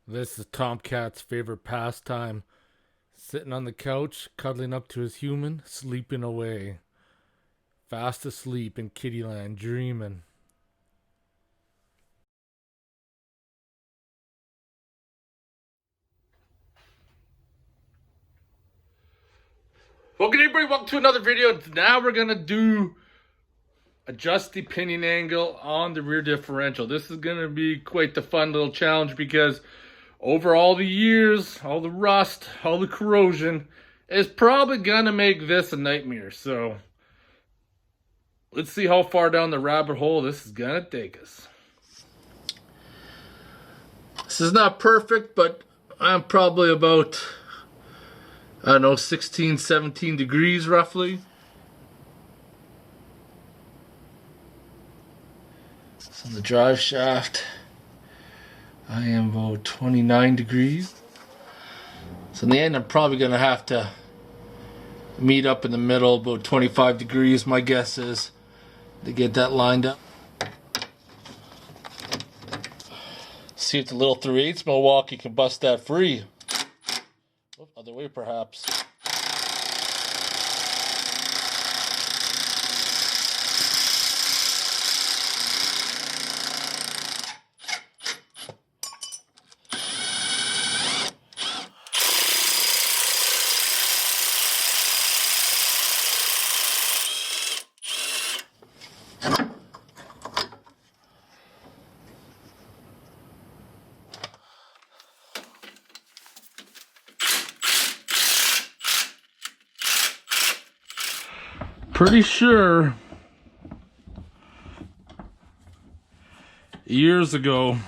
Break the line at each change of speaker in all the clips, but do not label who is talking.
This is Tomcat's favorite pastime. Sitting on the couch, cuddling up to his human, sleeping away. Fast asleep in Kittyland, dreaming. Well, good everybody, welcome to another video. Now we're gonna adjust the pinion angle on the rear differential. This is gonna be quite the fun little challenge because over all the years, all the rust, all the corrosion is probably gonna make this a nightmare. So let's see how far down the rabbit hole this is gonna take us. This is not perfect, but I'm probably about, I don't know, 16, 17 degrees roughly. So the drive shaft, I am about 29 degrees. So in the end, I'm probably gonna have to meet up in the middle, about 25 degrees, my guess is, to get that lined up. See if the little 3/8 Milwaukee can bust that free. Oh, other way perhaps. Pretty sure years ago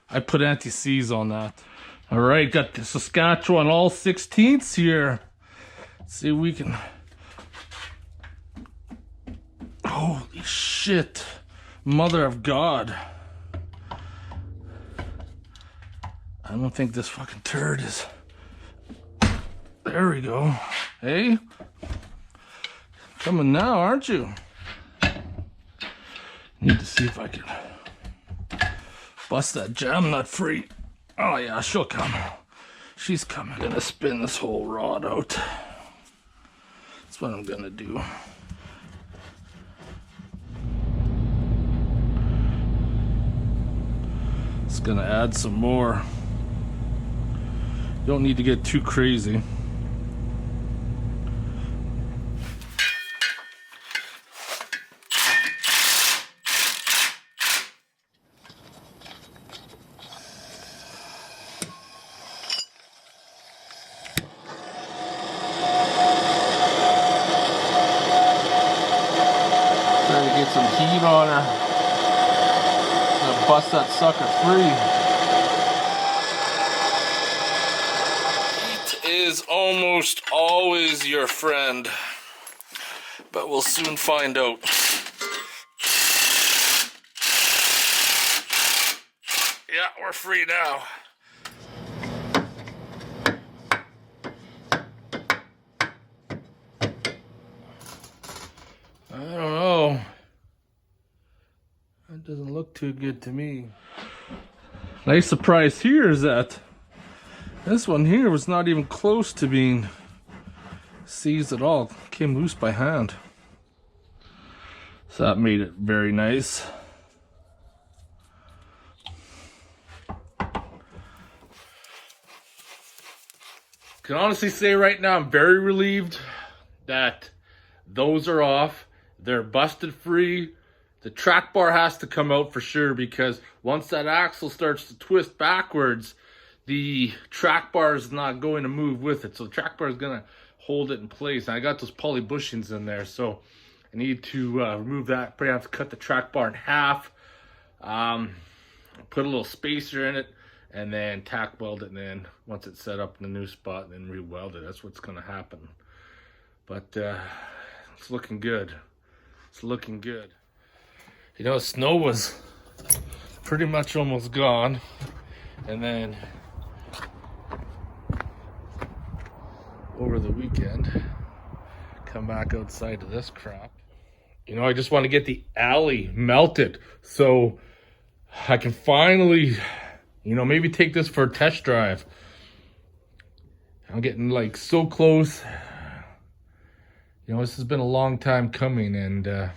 I put anti-seize on that. All right, got the Saskatchewan all 16ths here. Let's see if we can. Holy shit, mother of God. I don't think this fucking turd is. There we go. Hey, coming now, aren't you? Need to see if I can bust that jam nut free. Oh yeah, she'll come. She's coming. I'm gonna spin this whole rod out. That's what I'm gonna do. It's gonna add some more. You don't need to get too crazy. Trying to get some heat on her. Gonna bust that sucker free. Heat is almost always your friend, but we'll soon find out. Yeah, we're free now. I don't know. That doesn't look too good to me. Nice surprise here is that this one here was not even close to being seized at all. Came loose by hand. So that made it very nice. Can honestly say right now I'm very relieved that those are off. They're busted free. The track bar has to come out for sure because once that axle starts to twist backwards, the track bar is not going to move with it. So the track bar is going to hold it in place. And I got those poly bushings in there, so I need to remove that. Probably have to cut the track bar in half, put a little spacer in it, and then tack weld it. And then once it's set up in the new spot, then re-weld it. That's what's going to happen. But it's looking good. It's looking good. You know, snow was pretty much almost gone. And then over the weekend, come back outside to this crap. You know, I just want to get the alley melted so I can finally You know, maybe take this for a test drive. I'm getting like so close. You know, this has been a long time coming, and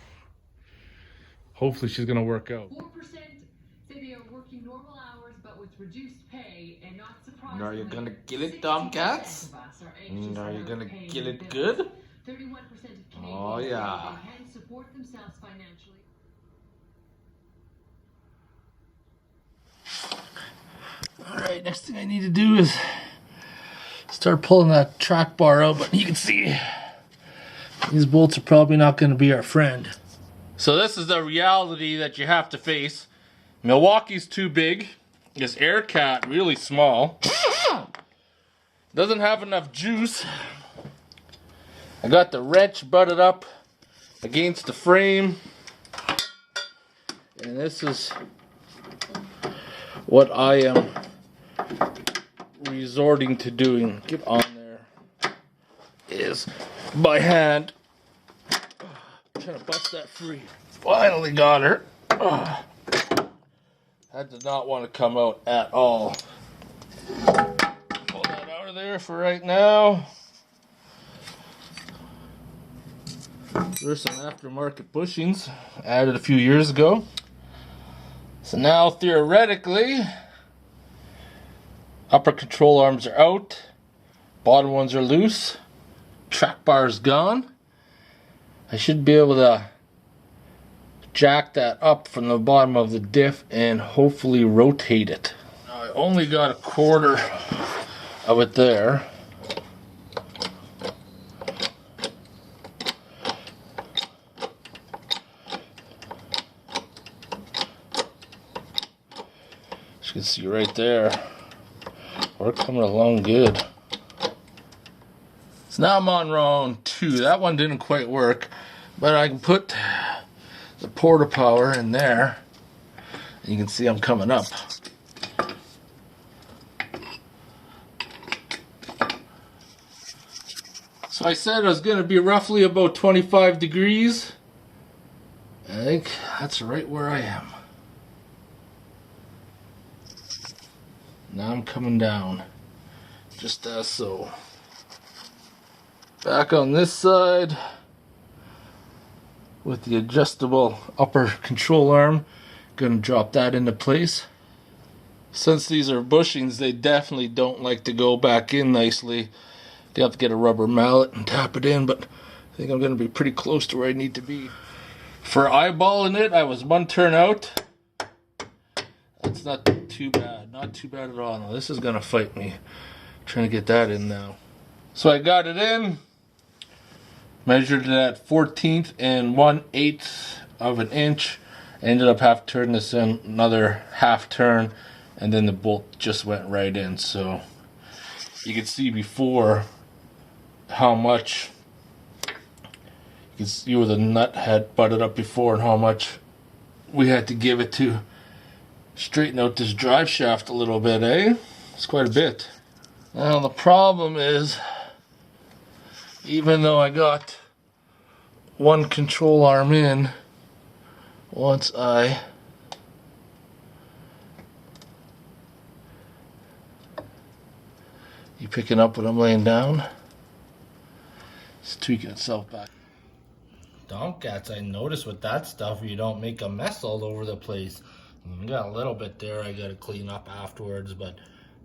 hopefully she's gonna work out.
4% say they are working normal hours but with reduced pay, and not surprisingly,
Are you gonna get it, Tomcats? Are you gonna get it good?
31% of Canadians
Oh yeah.
say they can support themselves financially.
Alright, next thing I need to do is start pulling that track bar out, but you can see these bolts are probably not going to be our friend. So this is the reality that you have to face. Milwaukee's too big. This Aircat really small. Doesn't have enough juice. I got the wrench butted up against the frame. And this is what I am resorting to doing. Get on there. Is by hand. Trying to bust that free. Finally got her. That did not want to come out at all. Pull that out of there for right now. There's some aftermarket bushings added a few years ago. So now theoretically, upper control arms are out, bottom ones are loose, track bar is gone. I should be able to jack that up from the bottom of the diff and hopefully rotate it. Now I only got a quarter of it there. As you can see right there, we're coming along good. So now I'm on round 2. That one didn't quite work, but I can put the porta power in there. You can see I'm coming up. So I said it was going to be roughly about 25 degrees. I think that's right where I am. Now I'm coming down, just as so. Back on this side with the adjustable upper control arm. Gonna drop that into place. Since these are bushings, they definitely don't like to go back in nicely. You have to get a rubber mallet and tap it in, but I think I'm gonna be pretty close to where I need to be. For eyeballing it, I was one turn out. That's not too bad, not too bad at all. Now this is gonna fight me. I'm trying to get that in now. So I got it in, measured it at 14th and 1/8 of an inch. Ended up having to turn this in another half turn, and then the bolt just went right in. So you can see before how much, you can see where the nut had butted up before and how much we had to give it to straighten out this drive shaft a little bit, eh? It's quite a bit. Now the problem is, even though I got one control arm in, once you picking up what I'm laying down? It's tweaking itself back. Tomcats, I noticed with that stuff, you don't make a mess all over the place. You got a little bit there I gotta clean up afterwards, but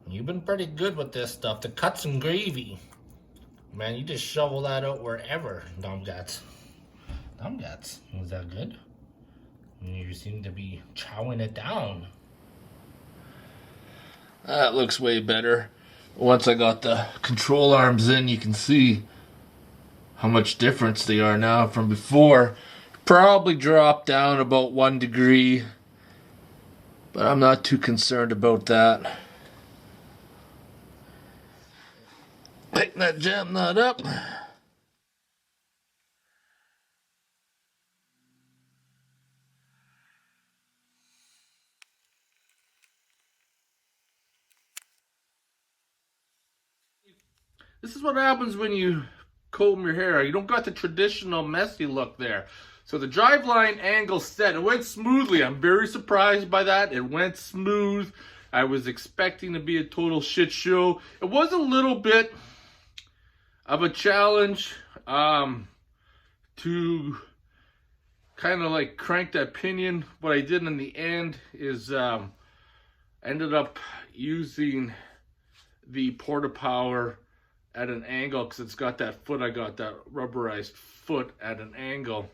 you've been pretty good with this stuff. The cuts and gravy. Man, you just shovel that out wherever, Tomcats. Tomcats, was that good? You seem to be chowing it down. That looks way better. Once I got the control arms in, you can see how much difference they are now from before. Probably dropped down about 1 degree, but I'm not too concerned about that. Pick that jam nut up. This is what happens when you comb your hair. You don't got the traditional messy look there. So the driveline angle set. It went smoothly. I'm very surprised by that. It went smooth. I was expecting to be a total shit show. It was a little bit of a challenge to kind of like crank that pinion. What I did in the end is ended up using the porta power at an angle, because it's got that foot, I got that rubberized foot at an angle,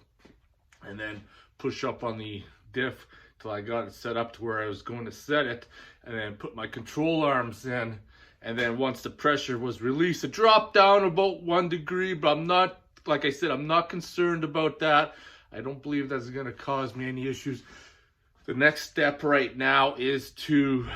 and then push up on the diff till I got it set up to where I was going to set it, and then put my control arms in, and then once the pressure was released, it dropped down about 1 degree, but I'm not, like I said, I'm not concerned about that. I don't believe that's going to cause me any issues. The next step right now is to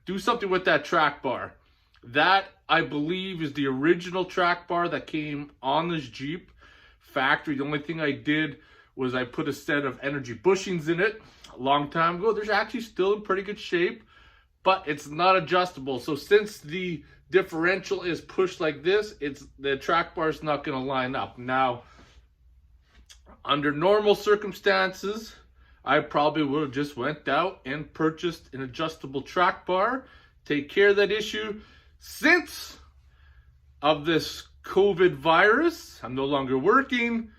do something with that track bar. That, I believe, is the original track bar that came on this Jeep factory. The only thing I did was I put a set of energy bushings in it a long time ago. They're actually still in pretty good shape, but it's not adjustable. So since the differential is pushed like this, the track bar is not going to line up. Now, under normal circumstances, I probably would have just went out and purchased an adjustable track bar, take care of that issue. Since of this COVID virus, I'm no longer working.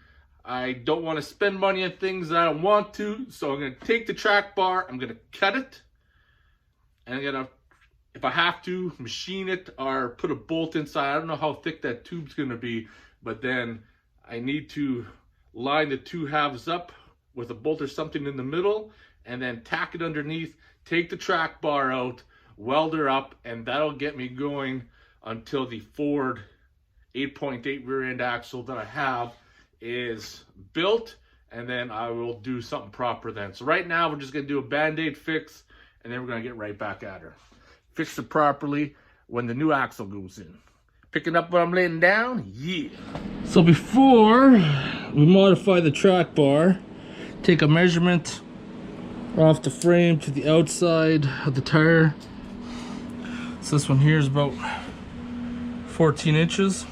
I don't want to spend money on things that I don't want to. So I'm going to take the track bar, I'm going to cut it, and I'm going to, if I have to, machine it or put a bolt inside. I don't know how thick that tube's going to be, but then I need to line the two halves up with a bolt or something in the middle, and then tack it underneath, take the track bar out, weld her up, and that'll get me going until the Ford 8.8 rear end axle that I have is built, and then I will do something proper then. So right now we're just going to do a band-aid fix, and then we're going to get right back at her. Fix it properly when the new axle goes in. Picking up what I'm laying down? Yeah. So before we modify the track bar, take a measurement off the frame to the outside of the tire. So this one here is about 14 inches.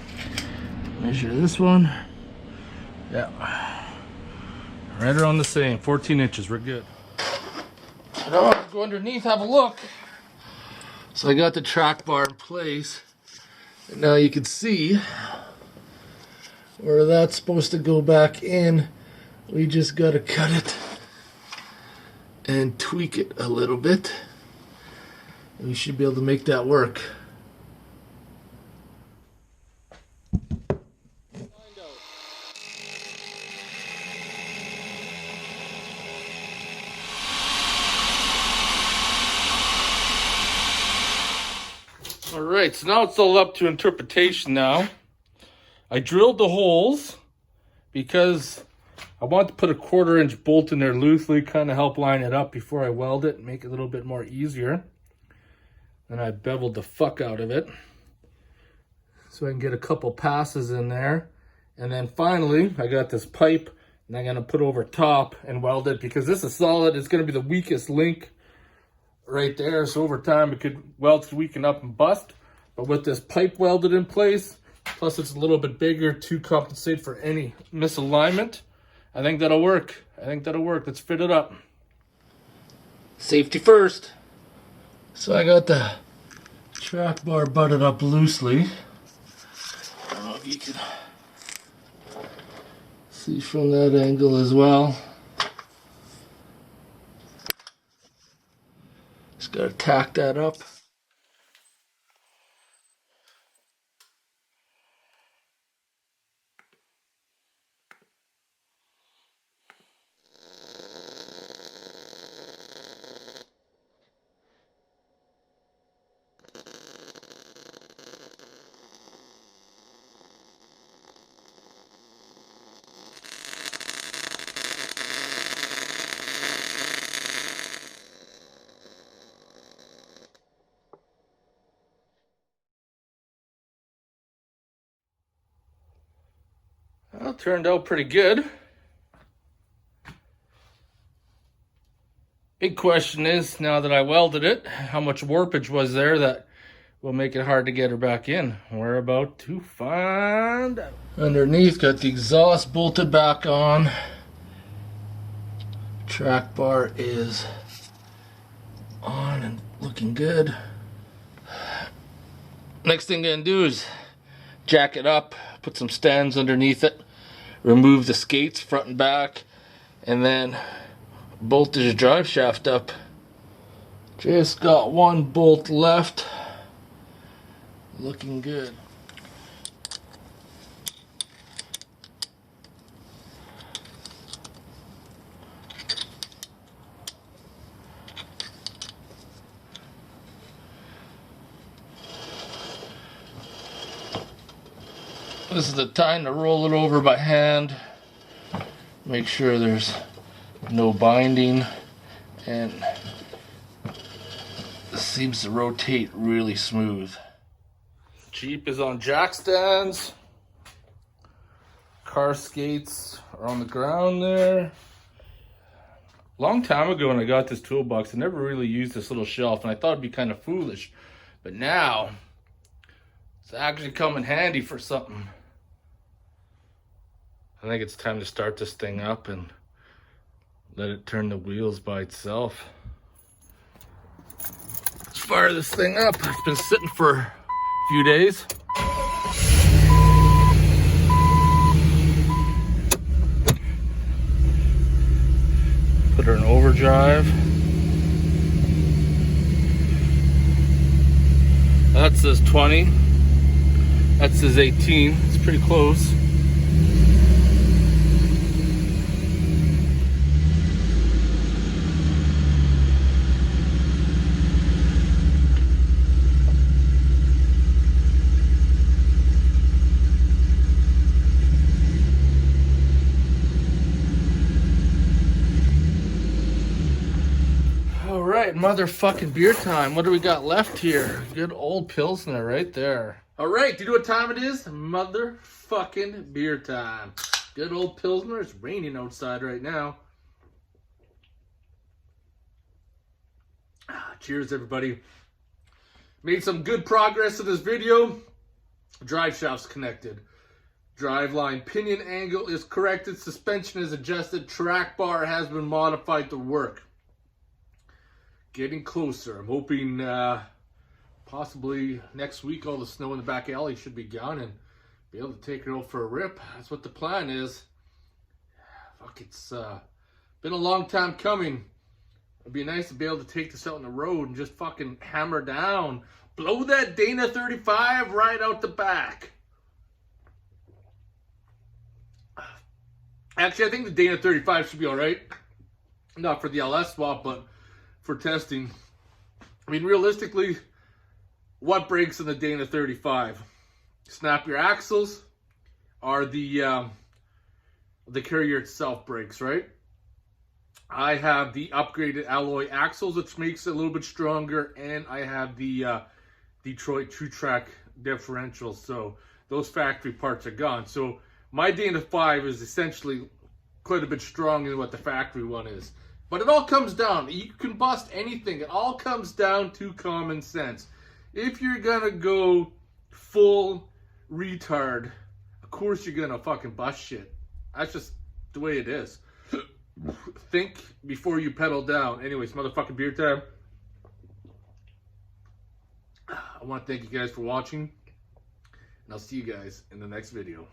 Measure this one. Yeah. Right around the same, 14 inches, we're good. Now go underneath, have a look. So I got the track bar in place. And now you can see where that's supposed to go back in. We just got to cut it and tweak it a little bit. And we should be able to make that work. Alright, so now it's all up to interpretation now. I drilled the holes because I want to put a 1/4 inch bolt in there loosely, kind of help line it up before I weld it and make it a little bit more easier. Then I beveled the fuck out of it so I can get a couple passes in there. And then finally, I got this pipe and I'm going to put over top and weld it because this is solid. It's going to be the weakest link right there. So over time, it could weld to weaken up and bust. But with this pipe welded in place, plus it's a little bit bigger to compensate for any misalignment, I think that'll work. Let's fit it up. Safety first. So I got the track bar butted up loosely. I don't know if you can see from that angle as well. Just gotta tack that up. Well, it turned out pretty good. Big question is, now that I welded it, how much warpage was there that will make it hard to get her back in? We're about to find out. Underneath, got the exhaust bolted back on. Track bar is on and looking looking good. Next thing I'm gonna do is jack it up, put some stands underneath it, remove the skates front and back, and then bolt the drive shaft up. Just got one bolt left. Looking good. This is the time to roll it over by hand. Make sure there's no binding, and it seems to rotate really smooth. Jeep is on jack stands. Car skates are on the ground there. Long time ago when I got this toolbox, I never really used this little shelf, and I thought it'd be kind of foolish. But now, it's actually come in handy for something. I think it's time to start this thing up and let it turn the wheels by itself. Let's fire this thing up. It's been sitting for a few days. Put her in overdrive. That says 20. That says 18. It's pretty close. Alright, motherfucking beer time. What do we got left here? Good old Pilsner right there. Alright, do you know what time it is? Motherfucking beer time. Good old Pilsner. It's raining outside right now. Cheers, everybody. Made some good progress in this video. Drive shaft's connected. Driveline pinion angle is corrected. Suspension is adjusted. Track bar has been modified to work. Getting closer. I'm hoping possibly next week all the snow in the back alley should be gone and be able to take her out for a rip. That's what the plan is. Fuck, it's been a long time coming. It'd be nice to be able to take this out on the road and just fucking hammer down. Blow that Dana 35 right out the back. Actually, I think the Dana 35 should be alright. Not for the LS swap, but for testing. I mean, realistically, what breaks in the Dana 35? Snap your axles, or the carrier itself breaks, right? I have the upgraded alloy axles, which makes it a little bit stronger, and I have the Detroit True Track differential, so those factory parts are gone. So my Dana 5 is essentially quite a bit stronger than what the factory one is. But it all comes down. You can bust anything. It all comes down to common sense. If you're gonna go full retard, of course you're gonna fucking bust shit. That's just the way it is. Think before you pedal down. Anyways, motherfucking beer time. I want to thank you guys for watching, and I'll see you guys in the next video.